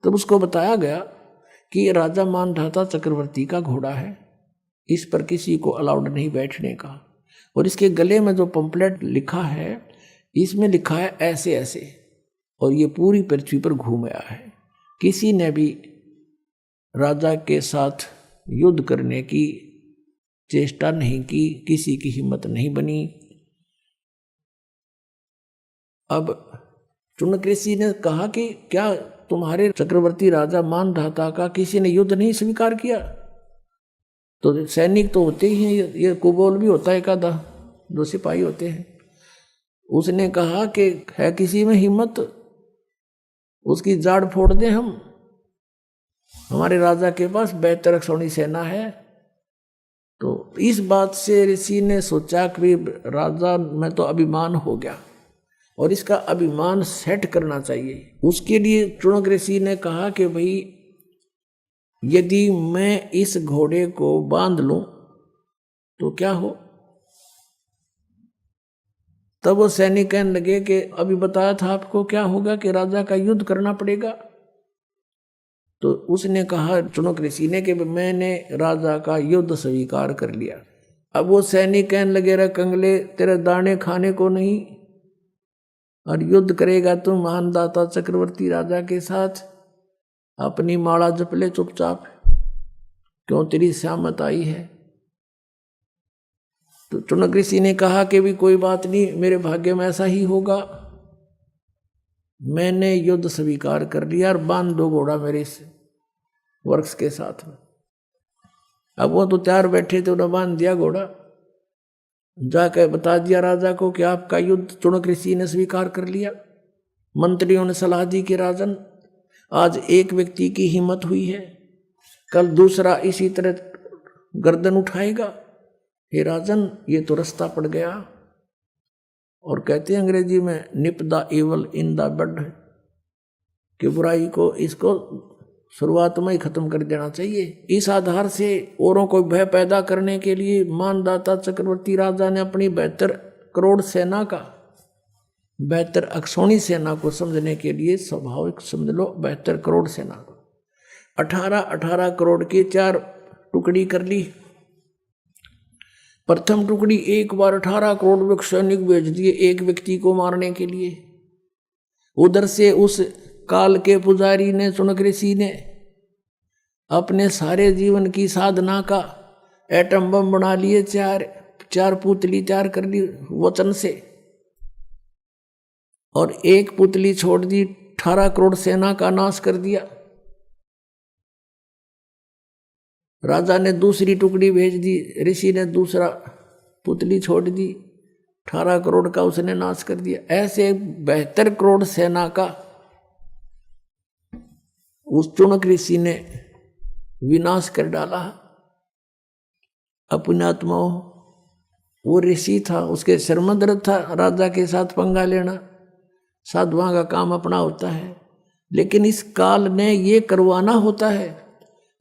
तब उसको बताया गया कि राजा मानधाता चक्रवर्ती का घोड़ा है, इस पर किसी को अलाउड नहीं बैठने का, और इसके गले में जो पंपलेट लिखा है इसमें लिखा है ऐसे ऐसे, और ये पूरी पृथ्वी पर घूम आया है। किसी ने भी राजा के साथ युद्ध करने की चेष्टा नहीं की, किसी की हिम्मत नहीं बनी। अब चुनक ऋषि ने कहा कि क्या तुम्हारे चक्रवर्ती राजा मानधाता का किसी ने युद्ध नहीं स्वीकार किया? तो सैनिक तो होते ही हैं, ये कुबोल भी होता है एक आधा, जो सिपाही होते हैं। उसने कहा कि है किसी में हिम्मत, उसकी जाड़ फोड़ दें हम, हमारे राजा के पास 72 अक्षौणी सेना है। तो इस बात से ऋषि ने सोचा कि राजा में तो अभिमान हो गया और इसका अभिमान सेट करना चाहिए। उसके लिए चुनक ऋषि ने कहा कि भाई यदि मैं इस घोड़े को बांध लूं तो क्या हो। तब वो सैनिक कहने लगे कि अभी बताया था आपको क्या होगा कि राजा का युद्ध करना पड़ेगा। तो उसने कहा चुनक ऋषि ने कि मैंने राजा का युद्ध स्वीकार कर लिया। अब वो सैनिक कहने लगे रे कंगले, तेरे दाने खाने को नहीं, और युद्ध करेगा तुम मानधाता चक्रवर्ती राजा के साथ, अपनी माला जप ले चुपचाप, क्यों तेरी श्यामत आई है। तो चुनक ऋषि ने कहा कि भी कोई बात नहीं, मेरे भाग्य में ऐसा ही होगा, मैंने युद्ध स्वीकार कर लिया और बांध दो घोड़ा मेरे इस वृक्ष के साथ में। अब वो तो तैयार बैठे थे, उन्होंने बांध दिया घोड़ा। जाकर बता दिया राजा को कि आपका युद्ध चुनक ऋषि ने स्वीकार कर लिया। मंत्रियों ने सलाह दी कि राजन, आज एक व्यक्ति की हिम्मत हुई है, कल दूसरा इसी तरह गर्दन उठाएगा। हे राजन, ये तो रास्ता पड़ गया। और कहते हैं अंग्रेजी में nip the evil in the bud, कि बुराई को इसको शुरुआत में ही खत्म कर देना चाहिए। इस आधार से औरों को भय पैदा करने के लिए मानदाता चक्रवर्ती राजा ने अपनी 72 करोड़ सेना का, 72 अक्षौणी सेना को समझने के लिए, स्वाभाविक समझ लो 72 करोड़ सेना को 18-18 करोड़ की 4 टुकड़ी कर ली। प्रथम टुकड़ी एक बार 18 करोड़ सैनिक भेज दिए एक व्यक्ति को मारने के लिए। उधर से उस काल के पुजारी ने, चुनक ऋषि ने अपने सारे जीवन की साधना का एटम बम बना लिए, चार पुतली तैयार कर ली वचन से, और एक पुतली छोड़ दी, 18 करोड़ सेना का नाश कर दिया। राजा ने दूसरी टुकड़ी भेज दी, ऋषि ने दूसरा पुतली छोड़ दी, 18 करोड़ का उसने नाश कर दिया। ऐसे 72 करोड़ सेना का उस चुनक ऋषि ने विनाश कर डाला। अपने आत्माओं, वो ऋषि था, उसके शर्मदर्द था राजा के साथ पंगा लेना, साधुओं का काम अपना होता है। लेकिन इस काल ने ये करवाना होता है,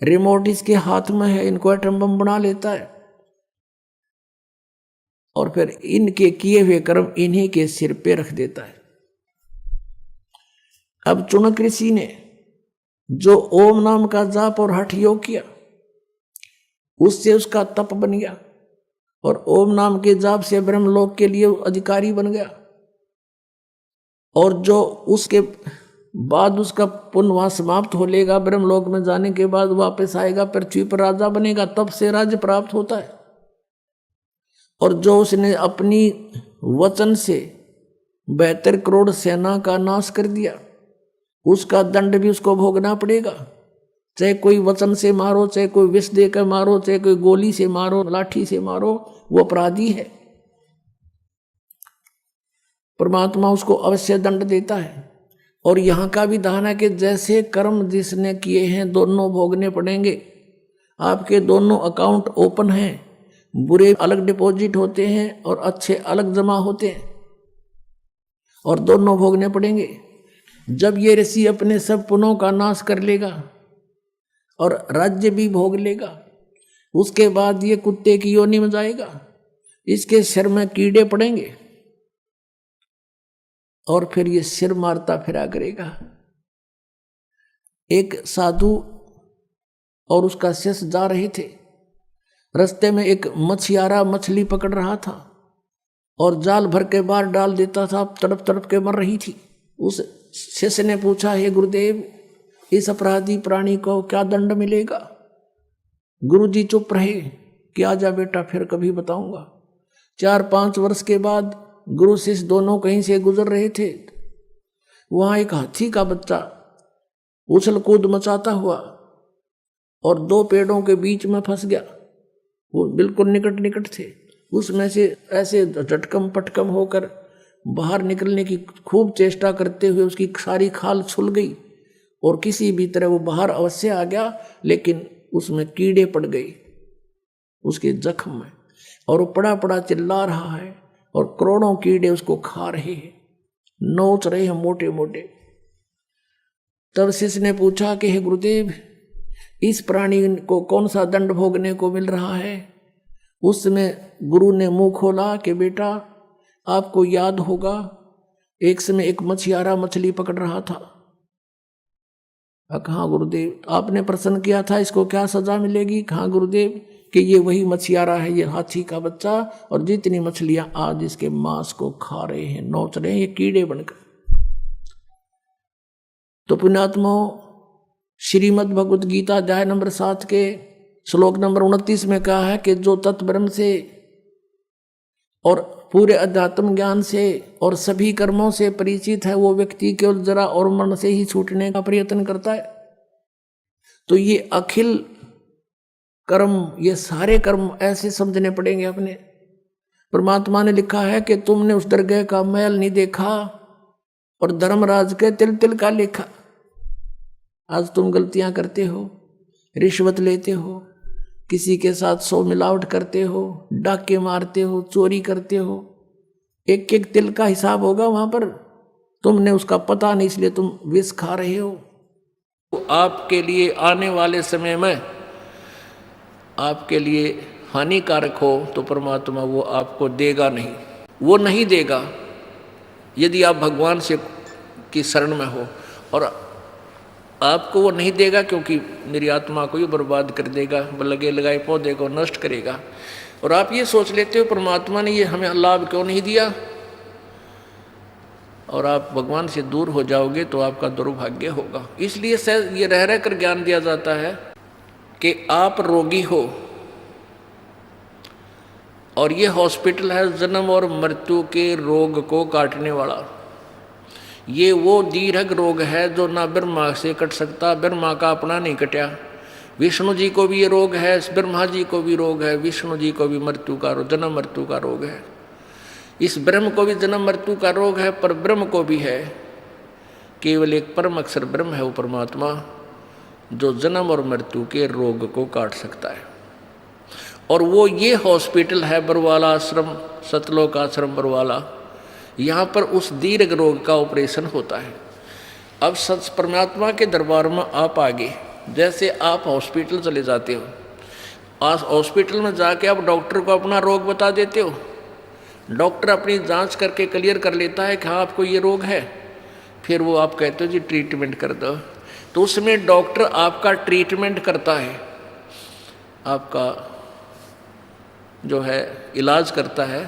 रिमोट इसके हाथ में है, इनको एटम बम बना लेता है, और फिर इनके किए हुए कर्म इन्हीं के सिर पे रख देता है। अब चुनक ऋषि ने जो ओम नाम का जाप और हठ योग किया, उससे उसका तप बन गया, और ओम नाम के जाप से ब्रह्मलोक के लिए अधिकारी बन गया। और जो उसके बाद उसका पुण्य वहां समाप्त हो लेगा, ब्रह्मलोक में जाने के बाद वापस आएगा, पृथ्वी पर राजा बनेगा, तब से राज्य प्राप्त होता है। और जो उसने अपनी वचन से 72 करोड़ सेना का नाश कर दिया, उसका दंड भी उसको भोगना पड़ेगा। चाहे कोई वचन से मारो, चाहे कोई विष देकर मारो, चाहे कोई गोली से मारो, लाठी से मारो, वो अपराधी है। परमात्मा उसको अवश्य दंड देता है। और यहाँ का विधान है कि जैसे कर्म जिसने किए हैं दोनों भोगने पड़ेंगे। आपके दोनों अकाउंट ओपन हैं, बुरे अलग डिपॉजिट होते हैं और अच्छे अलग जमा होते हैं, और दोनों भोगने पड़ेंगे। जब ये ऋषि अपने सब पुण्यों का नाश कर लेगा और राज्य भी भोग लेगा, उसके बाद ये कुत्ते की योनि में जाएगा, इसके सिर में कीड़े पड़ेंगे, और फिर ये सिर मारता फिरा करेगा। एक साधु और उसका शिष्य जा रहे थे, रास्ते में एक मछियारा मछली पकड़ रहा था और जाल भर के बाहर डाल देता था, तड़प तड़प के मर रही थी। उस शिष्य ने पूछा, हे गुरुदेव, इस अपराधी प्राणी को क्या दंड मिलेगा? गुरुजी चुप रहे कि आजा बेटा, फिर कभी बताऊंगा। 4-5 वर्ष के बाद गुरु शिष्य दोनों कहीं से गुजर रहे थे। वहां एक हाथी का बच्चा उछल कूद मचाता हुआ और 2 पेड़ों के बीच में फंस गया। वो बिल्कुल निकट निकट थे, उसमें से ऐसे झटकम पटकम होकर बाहर निकलने की खूब चेष्टा करते हुए उसकी सारी खाल छुल गई और किसी भी तरह वो बाहर अवश्य आ गया, लेकिन उसमें कीड़े पड़ गए उसके जख्म में, और वो पड़ा पड़ा चिल्ला रहा है और करोड़ों कीड़े उसको खा रहे हैं, नोच रहे हैं मोटे मोटे। तब शिष्य ने पूछा कि हे गुरुदेव, इस प्राणी को कौन सा दंड भोगने को मिल रहा है? उस समय गुरु ने मुंह खोला कि बेटा, आपको याद होगा एक समय एक मछियारा मछली पकड़ रहा था। कहाँ गुरुदेव, आपने प्रश्न किया था इसको क्या सजा मिलेगी? कहाँ गुरुदेव, कि ये वही मछियारा है, ये हाथी का बच्चा, और जितनी मछलियां आज इसके मांस को खा रहे हैं, नोच रहे हैं, ये कीड़े बनकर। तो पुण्यात्माओं, श्रीमद् भगवत गीता अध्याय नंबर 7 के श्लोक नंबर 29 में कहा है कि जो तत्ब्रह्म से और पूरे अध्यात्म ज्ञान से और सभी कर्मों से परिचित है, वो व्यक्ति केवल जरा और मन से ही छूटने का प्रयत्न करता है। तो ये अखिल कर्म, ये सारे कर्म ऐसे समझने पड़ेंगे अपने। परमात्मा ने लिखा है कि तुमने उस दरगाह का महल नहीं देखा और धर्मराज के तिल तिल का लेखा। आज तुम गलतियां करते हो, रिश्वत लेते हो, किसी के साथ सौ मिलावट करते हो, डाके मारते हो, चोरी करते हो, एक एक तिल का हिसाब होगा वहां पर। तुमने उसका पता नहीं, इसलिए तुम विष खा रहे हो। तो आपके लिए आने वाले समय में आपके लिए हानिकारक हो तो परमात्मा वो आपको देगा नहीं, वो नहीं देगा यदि आप भगवान से की शरण में हो। और आपको वो नहीं देगा क्योंकि मेरी आत्मा को ही बर्बाद कर देगा, लगे लगाए पौधे को नष्ट करेगा। और आप ये सोच लेते हो परमात्मा ने ये हमें लाभ क्यों नहीं दिया, और आप भगवान से दूर हो जाओगे तो आपका दुर्भाग्य होगा। इसलिए ये रह रह कर ज्ञान दिया जाता है कि आप रोगी हो और ये हॉस्पिटल है जन्म और मृत्यु के रोग को काटने वाला। ये वो दीर्घ रोग है जो ना ब्रह्मा से कट सकता, ब्रह्मा का अपना नहीं कटा। विष्णु जी को भी ये रोग है, ब्रह्मा जी को भी रोग है, विष्णु जी को भी मृत्यु का जन्म मृत्यु का रोग है। इस ब्रह्म को भी जन्म मृत्यु का रोग है, पर ब्रह्म को भी है। केवल एक परम अक्षर ब्रह्म है वो परमात्मा जो जन्म और मृत्यु के रोग को काट सकता है। और वो ये हॉस्पिटल है बरवाला आश्रम, सतलोक आश्रम बरवाला। यहाँ पर उस दीर्घ रोग का ऑपरेशन होता है। अब सच परमात्मा के दरबार में आप आगे, जैसे आप हॉस्पिटल चले जाते हो, आज हॉस्पिटल में जाके आप डॉक्टर को अपना रोग बता देते हो, डॉक्टर अपनी जांच करके क्लियर कर लेता है कि हाँ आपको ये रोग है, फिर वो आप कहते हो जी ट्रीटमेंट कर दो। तो उसमें डॉक्टर आपका ट्रीटमेंट करता है, आपका जो है इलाज करता है,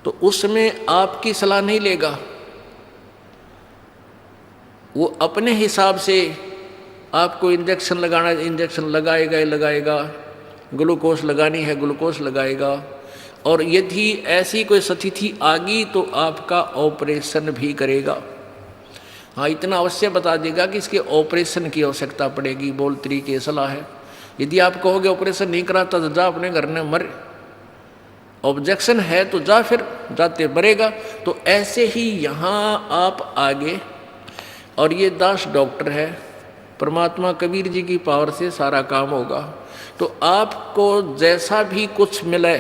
तो उसमें आपकी सलाह नहीं लेगा। वो अपने हिसाब से आपको इंजेक्शन लगाना, इंजेक्शन लगाएगा ही लगाएगा, ग्लूकोज लगानी है ग्लूकोज लगाएगा। और यदि ऐसी कोई स्थिति आ गई तो आपका ऑपरेशन भी करेगा। हाँ, इतना अवश्य बता देगा कि इसके ऑपरेशन की आवश्यकता पड़ेगी, बोल तरीके सलाह है। यदि आप कहोगे ऑपरेशन नहीं कराता तो जा अपने घर में मर, ऑब्जेक्शन है तो जा, फिर जाते मरेगा। तो ऐसे ही यहाँ आप आगे, और ये दास डॉक्टर है, परमात्मा कबीर जी की पावर से सारा काम होगा। तो आपको जैसा भी कुछ मिले,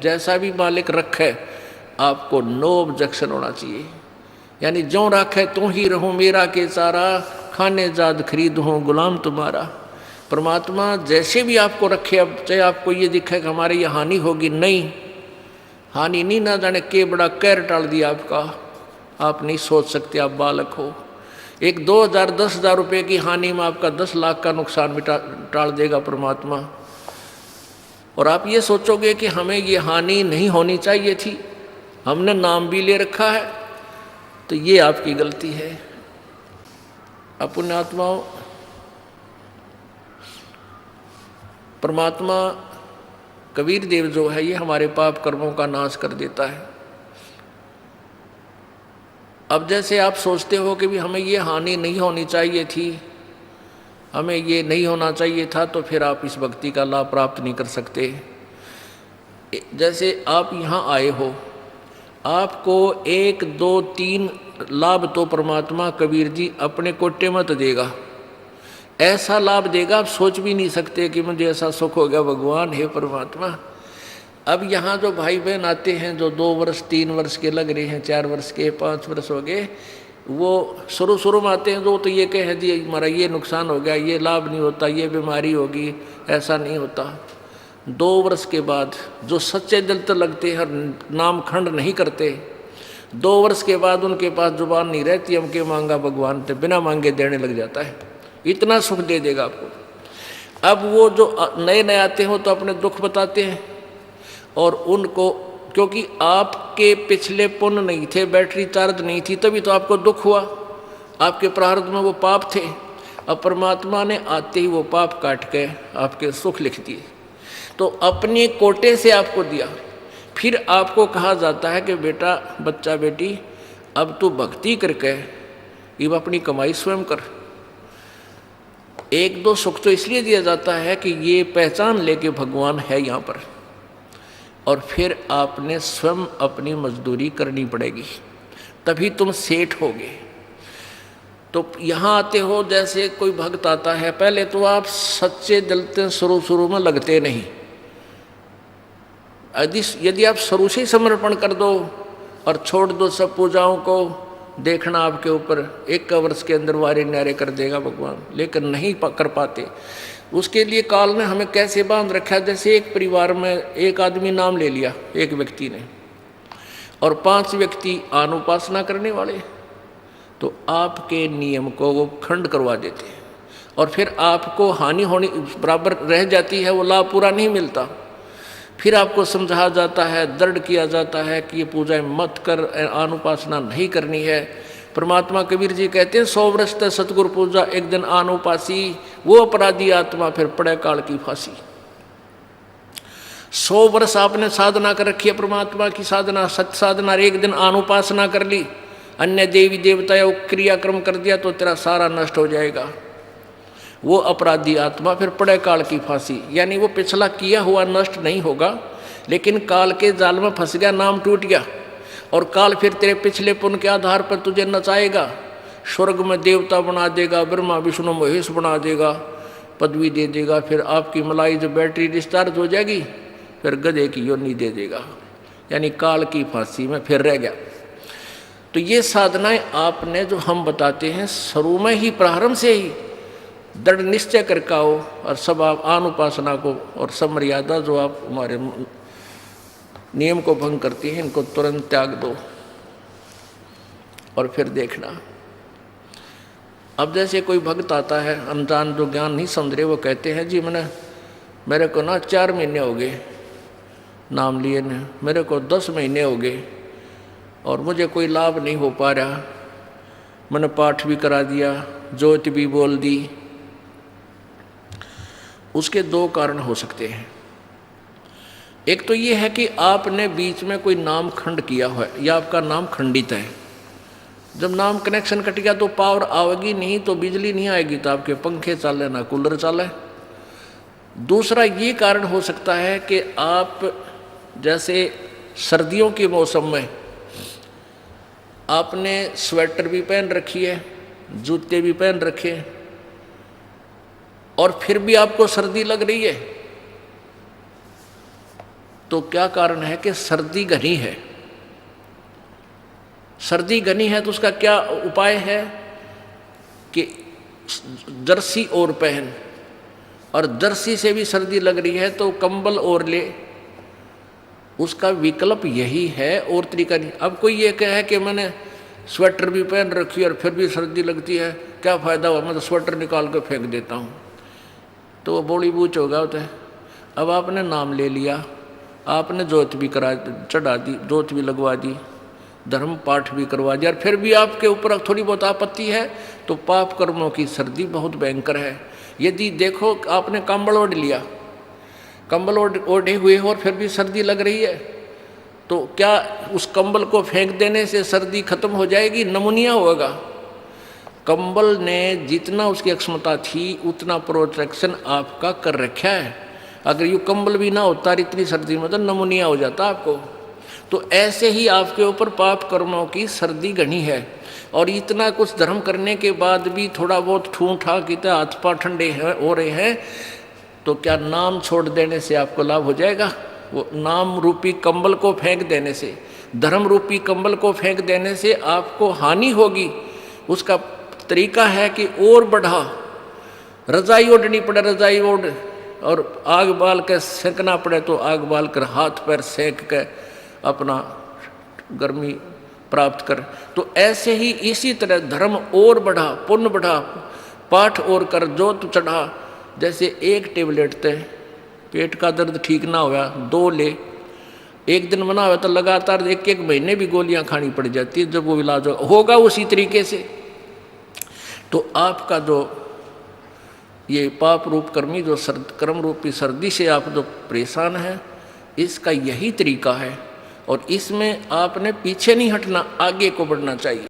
जैसा भी मालिक रखे, आपको नो ऑब्जेक्शन होना चाहिए। यानी जो रखे तो ही रहूं मेरा के सारा, खाने जाद खरीद हूँ गुलाम तुम्हारा। परमात्मा जैसे भी आपको रखे, अब चाहे आपको ये दिखे कि हमारे ये हानि होगी, नहीं, हानि नहीं, ना जाने के बड़ा कहर टाल दिया आपका, आप नहीं सोच सकते, आप बालक हो। एक 2000 10,000 रुपये की हानि में आपका 10 लाख का नुकसान मिटा टाल देगा परमात्मा। और आप ये सोचोगे कि हमें ये हानि नहीं होनी चाहिए थी, हमने नाम भी ले रखा है, तो ये आपकी गलती है। पुण्यात्माओं, परमात्मा कबीर देव जो है ये हमारे पाप कर्मों का नाश कर देता है। अब जैसे आप सोचते हो कि भी हमें ये हानि नहीं होनी चाहिए थी, हमें ये नहीं होना चाहिए था, तो फिर आप इस भक्ति का लाभ प्राप्त नहीं कर सकते। जैसे आप यहाँ आए हो, आपको 1 2 3 लाभ तो परमात्मा कबीर जी अपने कोटे मत देगा, ऐसा लाभ देगा आप सोच भी नहीं सकते कि मुझे ऐसा सुख हो गया भगवान हे परमात्मा। अब यहाँ जो भाई बहन आते हैं जो 2 वर्ष 3 वर्ष के लग रहे हैं, 4 वर्ष के 5 वर्ष हो गए, वो शुरू में आते हैं जो तो ये कहे जी हमारा ये नुकसान हो गया, ये लाभ नहीं होता, ये बीमारी होगी, ऐसा नहीं होता। 2 वर्ष के बाद जो सच्चे दिल तो लगते हैं, नाम खंड नहीं करते, 2 वर्ष के बाद उनके पास जुबान नहीं रहती, हम के मांगा भगवान तो बिना मांगे देने लग जाता है, इतना सुख दे देगा आपको। अब वो जो नए नए आते हो तो अपने दुख बताते हैं, और उनको क्योंकि आपके पिछले पुण्य नहीं थे, बैटरी चार्ज नहीं थी, तभी तो आपको दुख हुआ, आपके प्रारब्ध में वो पाप थे। अब परमात्मा ने आते ही वो पाप काट के आपके सुख लिख दिए, तो अपने कोटे से आपको दिया। फिर आपको कहा जाता है कि बेटा बच्चा बेटी अब तू भक्ति करके ये अपनी कमाई स्वयं कर। 1 2 सुख तो इसलिए दिया जाता है कि ये पहचान ले कि भगवान है यहाँ पर, और फिर आपने स्वयं अपनी मजदूरी करनी पड़ेगी, तभी तुम सेठ होगे। तो यहाँ आते हो, जैसे कोई भक्त आता है, पहले तो आप सच्चे दिल से शुरू में लगते नहीं। यदि आप शुरू से ही समर्पण कर दो और छोड़ दो सब पूजाओं को, देखना आपके ऊपर 1 वर्ष के अंदर वारे न्यारे कर देगा भगवान, लेकिन नहीं कर पाते। उसके लिए काल ने हमें कैसे बांध रखा, जैसे एक परिवार में एक आदमी नाम ले लिया एक व्यक्ति ने, और 5 व्यक्ति अनुपासना करने वाले, तो आपके नियम को वो खंड करवा देते हैं, और फिर आपको हानि होनी बराबर रह जाती है, वो लाभ पूरा नहीं मिलता। फिर आपको समझाया जाता है, दृढ़ किया जाता है कि ये पूजा मत कर, अनुपासना नहीं करनी है। परमात्मा कबीर जी कहते हैं 100 वर्ष तक सतगुरु पूजा, एक दिन अनुपासी, वो अपराधी आत्मा फिर पड़े काल की फांसी। 100 वर्ष आपने साधना कर रखी है, परमात्मा की साधना, सत्य साधना, एक दिन अनुपासना कर ली, अन्य देवी देवता क्रियाक्रम कर दिया, तो तेरा सारा नष्ट हो जाएगा। वो अपराधी आत्मा फिर पड़े काल की फांसी, यानी वो पिछला किया हुआ नष्ट नहीं होगा, लेकिन काल के जाल में फंस गया, नाम टूट गया, और काल फिर तेरे पिछले पुण्य के आधार पर तुझे नचाएगा, स्वर्ग में देवता बना देगा, ब्रह्मा विष्णु महेश बना देगा, पदवी दे देगा, फिर आपकी मलाई जो बैटरी डिस्चार्ज हो जाएगी, फिर गधे की योनि दे देगा, यानी काल की फांसी में फिर रह गया। तो ये साधनाएं आपने जो हम बताते हैं, शुरू में ही प्रारंभ से ही दृढ़ निश्चय करके आओ, और सब आप अनुपासना को और सब मर्यादा जो आप हमारे नियम को भंग करती हैं, इनको तुरंत त्याग दो, और फिर देखना। अब जैसे कोई भक्त आता है अनजान, जो ज्ञान नहीं समझ रहे, वो कहते हैं जी मेरे को ना 4 महीने हो गए नाम लिए ने, मेरे को 10 महीने हो गए और मुझे कोई लाभ नहीं हो पा रहा, मैंने पाठ भी करा दिया, ज्योति भी बोल दी। उसके 2 कारण हो सकते हैं। एक तो ये है कि आपने बीच में कोई नाम खंड किया हुआ है, या आपका नाम खंडित है। जब नाम कनेक्शन कट गया तो पावर आएगी नहीं, तो बिजली नहीं आएगी, तो आपके पंखे चले ना कूलर चले। दूसरा ये कारण हो सकता है कि आप जैसे सर्दियों के मौसम में आपने स्वेटर भी पहन रखी है, जूते भी पहन रखे, और फिर भी आपको सर्दी लग रही है, तो क्या कारण है कि सर्दी घनी है। सर्दी घनी है तो उसका क्या उपाय है कि जर्सी और पहन, और जर्सी से भी सर्दी लग रही है तो कंबल और ले। उसका विकल्प यही है, और तरीका नहीं। अब कोई ये कहे कि मैंने स्वेटर भी पहन रखी और फिर भी सर्दी लगती है, क्या फ़ायदा हुआ, मैं तो स्वेटर निकाल कर फेंक देता हूँ, तो वो बोली बूझ होगा होता है। अब आपने नाम ले लिया, आपने जोत भी चढ़ा दी, जोत भी लगवा दी, धर्म पाठ भी करवा दिया, और फिर भी आपके ऊपर थोड़ी बहुत आपत्ति है, तो पाप कर्मों की सर्दी बहुत भयंकर है। यदि देखो आपने कंबल ओढ़ लिया, कंबल ओढ़े हुए हो और फिर भी सर्दी लग रही है, तो क्या उस कंबल को फेंक देने से सर्दी खत्म हो जाएगी? नमूनिया होगा। कंबल ने जितना उसकी क्षमता थी उतना प्रोटेक्शन आपका कर रखा है। अगर ये कंबल भी ना होता इतनी सर्दी में तो नमूनिया हो जाता आपको। तो ऐसे ही आपके ऊपर पाप कर्मों की सर्दी घनी है, और इतना कुछ धर्म करने के बाद भी थोड़ा बहुत ठूठा कितना हाथ पाँव ठंडे हो रहे हैं, तो क्या नाम छोड़ देने से आपको लाभ हो जाएगा? वो नाम रूपी कंबल को फेंक देने से, धर्म रूपी कंबल को फेंक देने से आपको हानि होगी। उसका तरीका है कि और बढ़ा, रजाई ओढ़नी पड़े, रजाई ओढ़, और आग बाल कर सेंकना पड़े तो आग बाल कर, हाथ पैर सेंक के अपना गर्मी प्राप्त कर। तो ऐसे ही इसी तरह धर्म और बढ़ा, पुण्य बढ़ा, पाठ और कर, जोत चढ़ा। जैसे एक टेबलेट थे, पेट का दर्द ठीक ना हुआ 2 ले, एक दिन बना हुआ तो लगातार 1-1 महीने भी गोलियां खानी पड़ जाती है, जब वो इलाज होगा उसी तरीके से। तो आपका जो ये पाप रूप कर्मी जो कर्म रूपी सर्दी से आप जो परेशान हैं, इसका यही तरीका है, और इसमें आपने पीछे नहीं हटना, आगे को बढ़ना चाहिए।